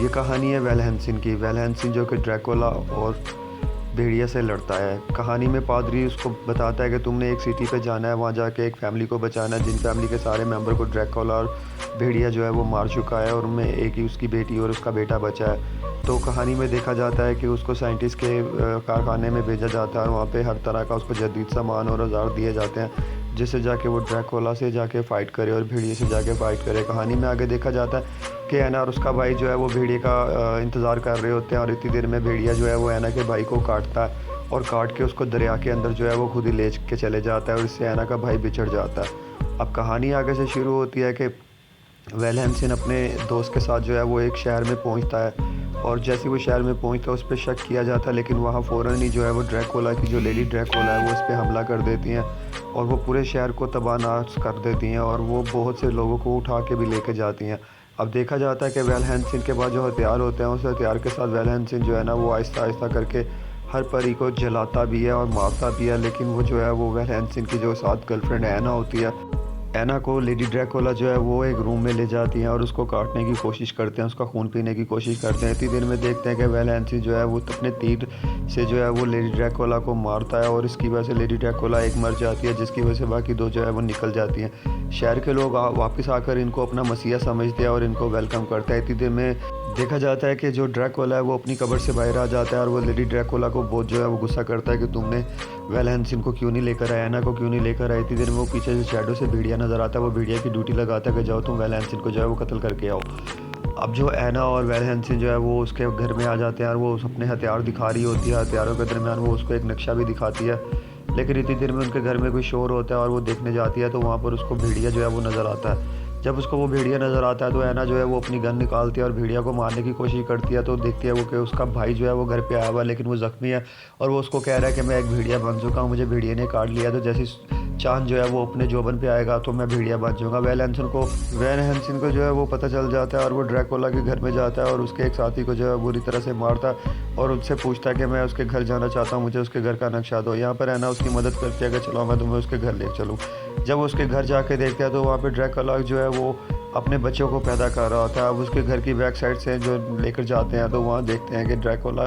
ये कहानी है वेल हेंसिन की। वेल हेंसिन जो कि ड्रैकुला और भेड़िया से लड़ता है। कहानी में पादरी उसको बताता है कि तुमने एक सिटी पे जाना है, वहाँ जाके एक फैमिली को बचाना है जिन फैमिली के सारे मेंबर को ड्रैकुला और भेड़िया जो है वो मार चुका है और उनमें एक ही उसकी बेटी और उसका बेटा बचा है। तो कहानी में देखा जाता है कि उसको साइंटिस्ट के कारखाने में भेजा जाता है और वहाँ पे हर तरह का उसको जदीद सामान और औजार दिए जाते हैं जिससे जाके वो ड्रैकुला से जाके फ़ाइट करे और भेड़िए से जाके फ़ाइट करे। कहानी में आगे देखा जाता है कि ऐना और उसका भाई जो है वो भेड़िए का इंतज़ार कर रहे होते हैं और इतनी देर में भेड़िया जो है वो ऐना के भाई को काटता है और काट के उसको दरिया के अंदर जो है वो खुद ही ले के चले जाता है और इससे ऐना का भाई बिछड़ जाता है। अब कहानी आगे से शुरू होती है कि वेल हेंसिन अपने दोस्त के साथ जो है वो एक शहर में पहुंचता है और जैसे वो शहर में पहुंचता है उस पर शक किया जाता है, लेकिन वहाँ फ़ौरन ही जो है वो ड्रैकुला की जो लेडी ड्रैकुला है वो उस पर हमला कर देती हैं और वो पूरे शहर को तबाह नाश कर देती हैं और वो बहुत से लोगों को उठा के भी लेके जाती हैं। अब देखा जाता है कि वेल हेंसिन के पास जो हथियार होते हैं उस हथियार के साथ वेल हेंसिन जो है ना वो आहिस्ता आहिस्ता करके हर परी को जलाता भी है और मारता भी है, लेकिन वो जो है वो वेल हेंसिन की जो साथ गर्लफ्रेंड ऐना होती है, ऐना को लेडी ड्रैकुला जो है वो एक रूम में ले जाती हैं और उसको काटने की कोशिश करते हैं, उसका खून पीने की कोशिश करते हैं। इतनी देर में देखते हैं कि वेल हेंसिन जो है वो अपने तीर से जो है वो लेडी ड्रैकुला को मारता है और इसकी वजह से लेडी ड्रैकुला एक मर जाती है जिसकी वजह से बाकी दो जो है वो निकल जाती हैं। शहर के लोग वापस आकर इनको अपना मसीहा समझते हैं और इनको वेलकम करते हैं। इतनी देर में देखा जाता है कि जो ड्रैकुला है वो अपनी कब्र से बाहर आ जाता है और वो लेडी ड्रैकुला को बहुत जो है वो गुस्सा करता है कि तुमने वेल हेंसिन को क्यों नहीं लेकर आया, ऐना को क्यों नहीं लेकर आया। इतनी देर में वो पीछे से शैडो से भेड़िया नज़र आता है, वो भेड़िया की ड्यूटी लगाता है कि जाओ तुम वेल हेंसिन को जो है वो कत्ल करके आओ। अब जो ऐना और वेल हेंसिन जो है वो उसके घर में आ जाते हैं और वो अपने हथियार दिखा रही होती है। हथियारों के दरमियान वो उसको एक नक्शा भी दिखाती है, लेकिन इतनी देर में उनके घर में कोई शोर होता है और वो देखने जाती है तो वहाँ पर उसको भेड़िया जो है वो नज़र आता है। जब उसको वो भेड़िया नज़र आता है तो ऐना जो है वो अपनी गन निकालती है और भेड़िया को मारने की कोशिश करती है। तो देखती है वो कि उसका भाई जो है वो घर पे आया हुआ है लेकिन वो ज़ख्मी है और वो उसको कह रहा है कि मैं एक भेड़िया बन चुका हूँ, मुझे भेड़िया ने काट लिया। तो जैसे चांद जो है वो अपने जोबन पे आएगा तो मैं भेड़िया बन जाऊँगा। वेल हेंसिन को जो है वो पता चल जाता है और वो ड्रैकुला के घर में जाता है और उसके एक साथी को जो है बुरी तरह से मारता है और उससे पूछता है कि मैं उसके घर जाना चाहता हूँ, मुझे उसके घर का नक्शा दो। यहाँ पर ऐना उसकी मदद करती है कि चलो मैं तुम्हें उसके घर ले चलूँ। जब उसके घर जाके देखते हैं तो वहाँ पे ड्रैकुला जो है वो अपने बच्चों को पैदा कर रहा होता है। अब उसके घर की बैक साइड से जो लेकर जाते हैं तो वहाँ देखते हैं कि ड्रैकुला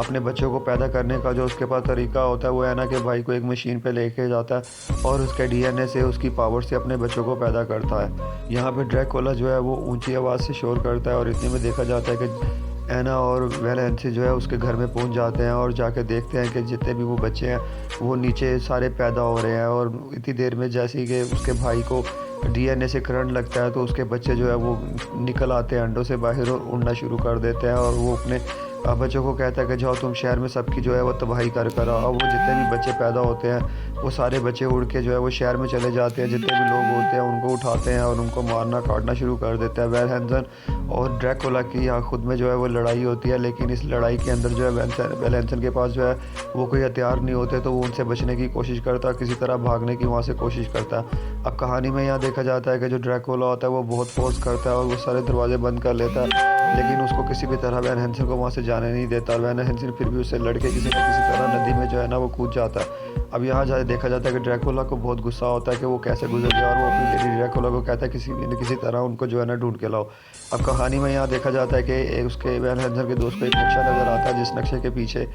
अपने बच्चों को पैदा करने का जो उसके पास तरीका होता है वो ऐना के भाई को एक मशीन पे लेके जाता है और उसके डीएनए से उसकी पावर से अपने बच्चों को पैदा करता है। यहाँ पे ड्रैकुला जो है वो ऊंची आवाज़ से शोर करता है और इतने में देखा जाता है कि ऐना और वेल हेंसिन जो है उसके घर में पहुंच जाते हैं और जाके देखते हैं कि जितने भी वो बच्चे हैं वो नीचे सारे पैदा हो रहे हैं। और इतनी देर में जैसे ही कि उसके भाई को डीएनए से करंट लगता है तो उसके बच्चे जो है वो निकल आते हैं अंडों से बाहर और उड़ना शुरू कर देते हैं और वो अपने बच्चों को कहता है कि जाओ तुम शहर में सबकी जो है वो तबाही कर आओ। वो जितने भी बच्चे पैदा होते हैं वो सारे बच्चे उड़ के जो है वो शहर में चले जाते हैं, जितने भी लोग होते हैं उनको उठाते हैं और उनको मारना काटना शुरू कर देते हैं। वेल हेंसिन और ड्रैकुला की यहाँ खुद में जो है वो लड़ाई होती है, लेकिन इस लड़ाई के अंदर जो है वेल हेंसिन के पास जो है वो कोई हथियार नहीं होते तो वो उनसे बचने की कोशिश करता है, किसी तरह भागने की वहाँ से कोशिश करता है। अब कहानी में यहाँ देखा जाता है कि जो ड्रैकुला होता है वो बहुत फोर्स करता है और वो सारे दरवाजे बंद कर लेता है, लेकिन उसको किसी भी तरह वेल हेंसिन को वहाँ से जाने नहीं देता और वेल हेंसिन फिर भी उससे लड़के किसी न किसी तरह नदी में जो है ना वो कूद जाता है। अब यहाँ देखा जाता है कि ड्रैकुला को बहुत गुस्सा होता है कि वो कैसे गुजर गया और वो अपनी लेडी ड्रैकुला को कहता है किसी न किसी तरह उनको जो है ना ढूंढ के लाओ। अब कहानी में यहाँ देखा जाता है कि उसके वेल हेंसिन के दोस्त को एक नक्शा नज़र आता है, जिस नक्शे के पीछे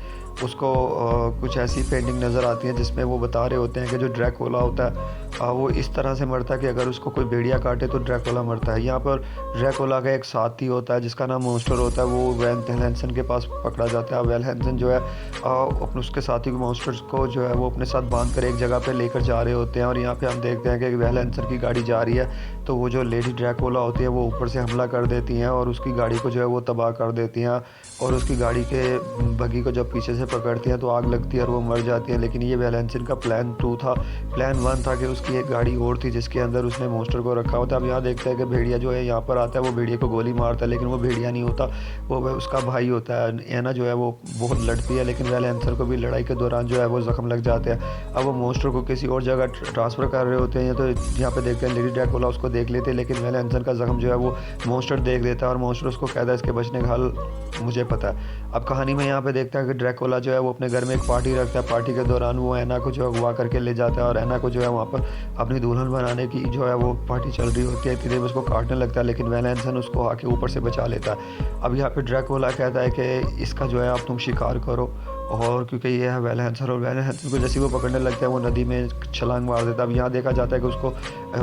उसको कुछ ऐसी पेंटिंग नज़र आती है जिसमें वो बता रहे होते हैं कि जो ड्रैकुला होता है वो इस तरह से मरता है कि अगर उसको कोई भेड़िया काटे तो ड्रैकुला मरता है। यहाँ पर ड्रैकुला का एक साथी होता है जिसका नाम मॉन्स्टर होता है, वो वेल हेंसिन के पास पकड़ा जाता है। वेल हेंसिन जो है अपने उसके साथी को मॉन्स्टर को जो है वो अपने साथ बांध कर एक जगह पे लेकर जा रहे होते हैं और यहाँ पे हम देखते हैं कि वेल हेंसिन की गाड़ी जा रही है तो वो जो लेडी ड्रैकुला होती है वो ऊपर से हमला कर देती हैं और उसकी गाड़ी को जो है वो तबाह कर देती हैं और उसकी गाड़ी के बग्गी को जब पीछे से पकड़ती हैं तो आग लगती है और वो मर जाती है। लेकिन ये वेल हेंसिन का प्लान 2 था। प्लान 1 था कि उसकी एक गाड़ी और थी जिसके अंदर उसने मॉन्स्टर को रखा होता है। अब यहाँ देखते हैं कि भेड़िया जो है यहाँ पर आता है, वो भेड़िया को गोली मारता है लेकिन वो भेड़िया नहीं होता, वो उसका भाई होता है। ऐना जो है वो बहुत लड़ती है लेकिन वेल हेंसिन को भी लड़ाई के दौरान जो है वो जख्म लग जाते हैं। हैं। अब वो मॉन्स्टर को किसी और जगह ट्रांसफ़र कर रहे होते हैं, या तो यहाँ पे देखते हैं लेडी ड्रैकुला उसको देख लेते हैं, लेकिन वेल हैंसन का ज़ख्म जो है वो मॉन्स्टर देख लेता है और मॉन्स्टर उसको कहता है इसके बचने का हल मुझे पता है। अब कहानी में यहाँ पे देखता है कि ड्रैकुला जो है वो अपने घर में एक पार्टी रखता है। पार्टी के दौरान वो ऐना को जो है अगवा करके ले जाता है और ऐना को जो है वहाँ पर अपनी दुल्हन बनाने की जो है वो पार्टी चल रही होती है। इतनी देर में उसको काटने लगता है, लेकिन वेल हैंसन उसको आके ऊपर से बचा लेता है। अब यहाँ पे ड्रैकुला कहता है कि इसका जो है अब तुम शिकार करो, और क्योंकि ये है वेल हैंसन, और वेल हैंसन को जैसे ही वो पकड़ने लगता है वो नदी में छलांग मार देता है। अब यहाँ देखा जाता है कि उसको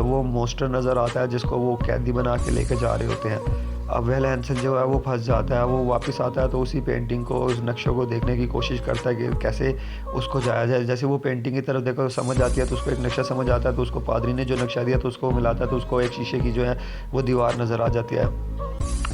वो मॉन्स्टर नज़र आता है जिसको वो कैदी बना के लेके जा रहे होते हैं। अब वेल हैंसन जो है वो फंस जाता है। वो वापस आता है तो उसी पेंटिंग को, उस नक्शों को देखने की कोशिश करता है कि कैसे उसको जाया जाए। जैसे वो पेंटिंग की तरफ देखो समझ आती है तो उसको एक नक्शा समझ आता है, तो उसको पादरी ने जो नक्शा दिया तो उसको मिलाता है, तो उसको एक शीशे की जो है वो दीवार नज़र आ जाती है।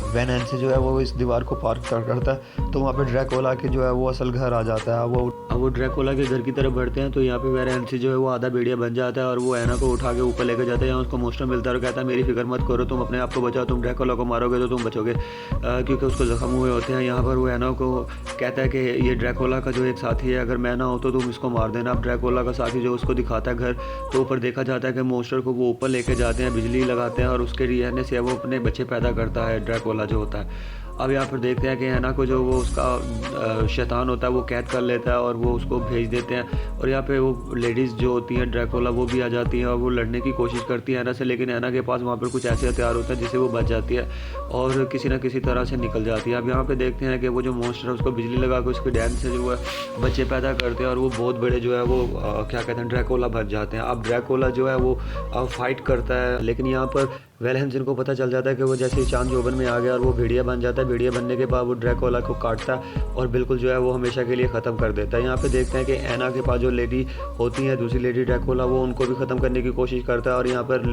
वेन हैंसन जो है वो इस दीवार को पार करता है, तो वहाँ पे ड्रैकुला के जो है वो असल घर आ जाता है। वो ड्रैकुला के घर की तरफ बढ़ते हैं तो यहाँ पे वेन हैंसन जो है वो आधा भेड़िया बन जाता है और वो ऐना को उठा के ऊपर लेकर जाता है। यहाँ उसको मॉन्स्टर मिलता है और कहता है मेरी फिक्र मत करो, तुम अपने आप को बचाओ, तुम ड्रैकुला को मारोगे तो तुम बचोगे, क्योंकि उसको जख्म हुए होते हैं। यहाँ पर वो ऐना को कहता है कि ये ड्रैकुला का जो एक साथी है, अगर मैं ना हो तो तुम इसको मार देना। अब ड्रैकुला का साथी जो उसको दिखाता है घर, तो ऊपर देखा जाता है कि मॉन्स्टर को वो ऊपर लेके जाते हैं, बिजली लगाते हैं और उसके रहने से वो अपने बच्चे पैदा करता है, ड्रैकुला जो होता है। अब यहाँ पर देखते हैं कि ऐना को जो वो उसका शैतान होता है वो कैद कर लेता है और वो उसको भेज देते हैं। और यहाँ पे वो लेडीज़ जो होती हैं ड्रैकुला वो भी आ जाती हैं और वो लड़ने की कोशिश करती है ऐना से, लेकिन ऐना के पास वहाँ पर कुछ ऐसे हथियार होता है जिससे वो बच जाती है और किसी न किसी तरह से निकल जाती है। अब यहाँ पे देखते हैं कि वो जो मॉन्स्टर है उसको बिजली लगा के उसके डैम से जो है बच्चे पैदा करते हैं और वो बहुत बड़े जो है वो क्या कहते हैं ड्रैकुला बन जाते हैं। अब ड्रैकुला जो है वो फाइट करता है, लेकिन यहाँ पर वेल हैंसन को पता चल जाता है कि वो जैसे ही चांद जोबन में आ गया और वो भेड़िया बन जाता है। भेड़िया बनने के बाद वो ड्रैकुला को काटता है और बिल्कुल जो है वो हमेशा के लिए ख़त्म कर देता है। यहाँ पे देखते हैं कि ऐना के पास जो लेडी होती है, दूसरी लेडी ड्रैकुला, वो उनको भी ख़त्म करने की कोशिश करता है और यहाँ पर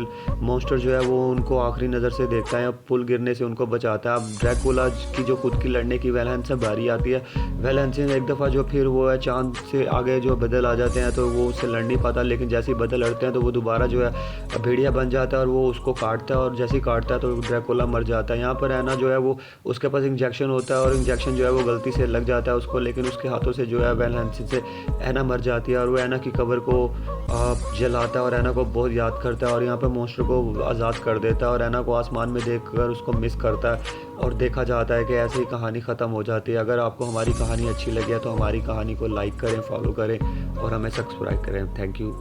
मॉन्स्टर जो है वो उनको आखिरी नज़र से देखता है, पुल गिरने से उनको बचाता है। अब ड्रैकुला की जो खुद की लड़ने की वेल हैंसन बारी आती है। वेल हैंसन एक दफ़ा जो फिर वो है चांद से आगे जो बदल आ जाते हैं तो वो उससे लड़ नहीं पाता, लेकिन जैसे ही बदल लड़ते हैं तो वो दोबारा जो है भेड़िया बन जाता है और वो उसको काटता है और जैसे ही काटता है तो ड्रैकुला मर जाता है। यहाँ पर ऐना जो है वो उसके पास इंजेक्शन होता है और इंजेक्शन जो है वो गलती से लग जाता है उसको, लेकिन उसके हाथों से जो है वेल हैंसन से ऐना मर जाती है और वो ऐना की कब्र को जलाता है और ऐना को बहुत याद करता है और यहाँ पर मॉन्स्टर को आज़ाद कर देता है और ऐना को आसमान में देखकर उसको मिस करता है और देखा जाता है कि ऐसे ही कहानी ख़त्म हो जाती है। अगर आपको हमारी कहानी अच्छी लगी है तो हमारी कहानी को लाइक करें, फॉलो करें और हमें सब्सक्राइब करें। Thank you.